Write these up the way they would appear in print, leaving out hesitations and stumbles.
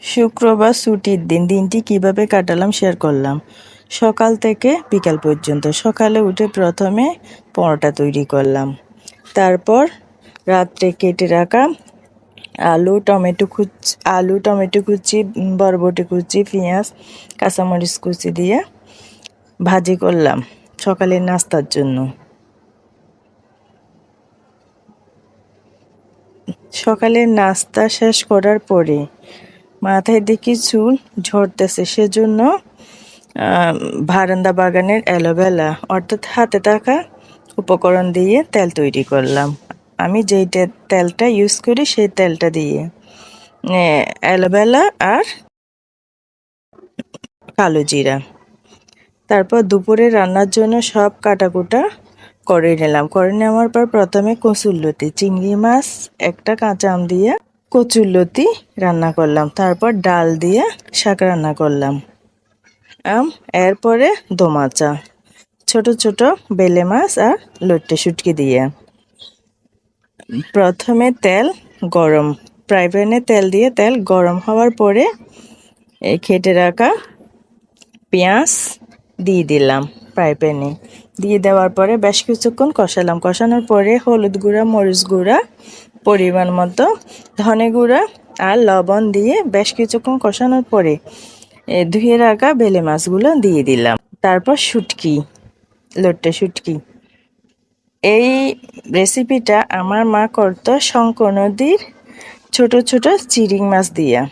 শুক্রবার ছুটির দিন। দিনটি কিভাবে কাটালাম শেয়ার করলাম। সকাল থেকে বিকাল পর্যন্ত। সকালে উঠে প্রথমে পরোটা তৈরি করলাম। তারপর রাত্রে কেটে রাখা আলু, টমেটো কুচি, বরবটি কুচি, পেঁয়াজ, কাঁচামরিচ কুচি দিয়ে ভাজি করলাম সকালের নাস্তার জন্য। সকালের নাস্তা শেষ করার পরে মাথায় দেখি চুল ঝরতেছে, সেজন্য বারান্দা বাগানের অ্যালোভেরা অর্থাৎ হাতে থাকা উপকরণ দিয়ে তেল তৈরি করলাম। আমি যেই তেলটা ইউজ করি সেই তেলটা দিয়ে অ্যালোভেরা আর কালো জিরা। তারপর দুপুরে রান্নার জন্য সব কাটাকুটা করে নিলাম। করে নেওয়ার পর প্রথমে কচুরলতি, চিংড়ি মাছ, একটা কাঁচা আম দিয়ে কচুরলতি রান্না করলাম। তারপর ডাল দিয়ে শাক রান্না করলাম। এরপরে দোমাচা, ছোট ছোট বেলে মাছ আর লইট্টে শুটকি দিয়ে। প্রথমে ফ্রাই প্যানে তেল দিয়ে তেল গরম হওয়ার পরে কেটে রাখা পেঁয়াজ দিয়ে দিলাম। ফ্রাই প্যানে দিয়ে দেওয়ার পরে বেশ কিছুক্ষণ কষালাম। কষানোর পরে হলুদ গুঁড়া, মরিচ গুঁড়া, পরিমাণ মতো ধনে গুঁড়া আর লবণ দিয়ে বেশ কিছুক্ষণ কষানোর পরে ধুয়ে রাখা বেলে মাছগুলো দিয়ে দিলাম। তারপর লইট্টে শুটকি। এই রেসিপিটা আমার মা করত শঙ্কর নদীর ছোট ছোট চিংড়ি মাছ দিয়া।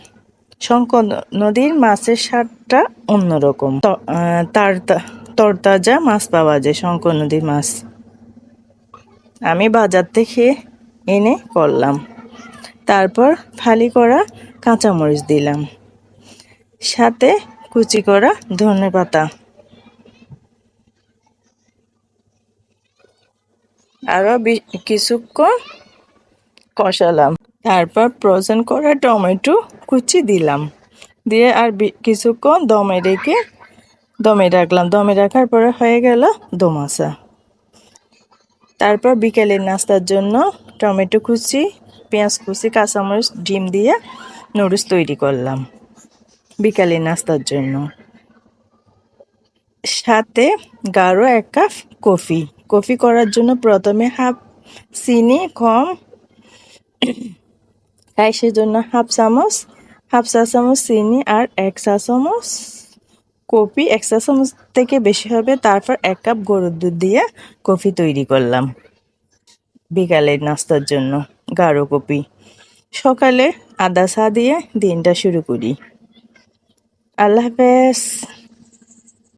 শঙ্কর নদীর মাছের স্বাদটা অন্যরকম। তরতাজা মাছ পাওয়া যায় শঙ্কর নদীর মাছ। আমি বাজার থেকে এনে করলাম। তারপর ফালি করা কাঁচামরিচ দিলাম, সাথে কুচি করা ধনেপাতা। আরও কিছুক্ষণ কষালাম। তারপর ফ্রোজেন করা টমেটো কুচি দিলাম, দিয়ে আর কিছুক্ষণ দমে রাখলাম। দমে রাখার পরে হয়ে গেল দোমাচা। তারপর বিকেলের নাস্তার জন্য টমেটো কুচি, পেঁয়াজ কুচি, কাঁচামরিচ, ডিম দিয়ে নুডলস তৈরি করলাম বিকালের নাস্তার জন্য। সাথে গাঢ় 1 কাপ কফি করার জন্য প্রথমে চিনি কম তাই সেজন্য হাফ চা চামচ চিনি আর 1 চা চামচ কফি, 1 চা চামচ থেকে বেশি হবে। তারপর 1 কাপ গরুর দুধ দিয়ে কফি তৈরি করলাম বিকালের নাস্তার জন্য, গাঢ় কফি। সকালে আদা চা দিয়ে দিনটা শুরু করি। আল্লাহ হাফেজ।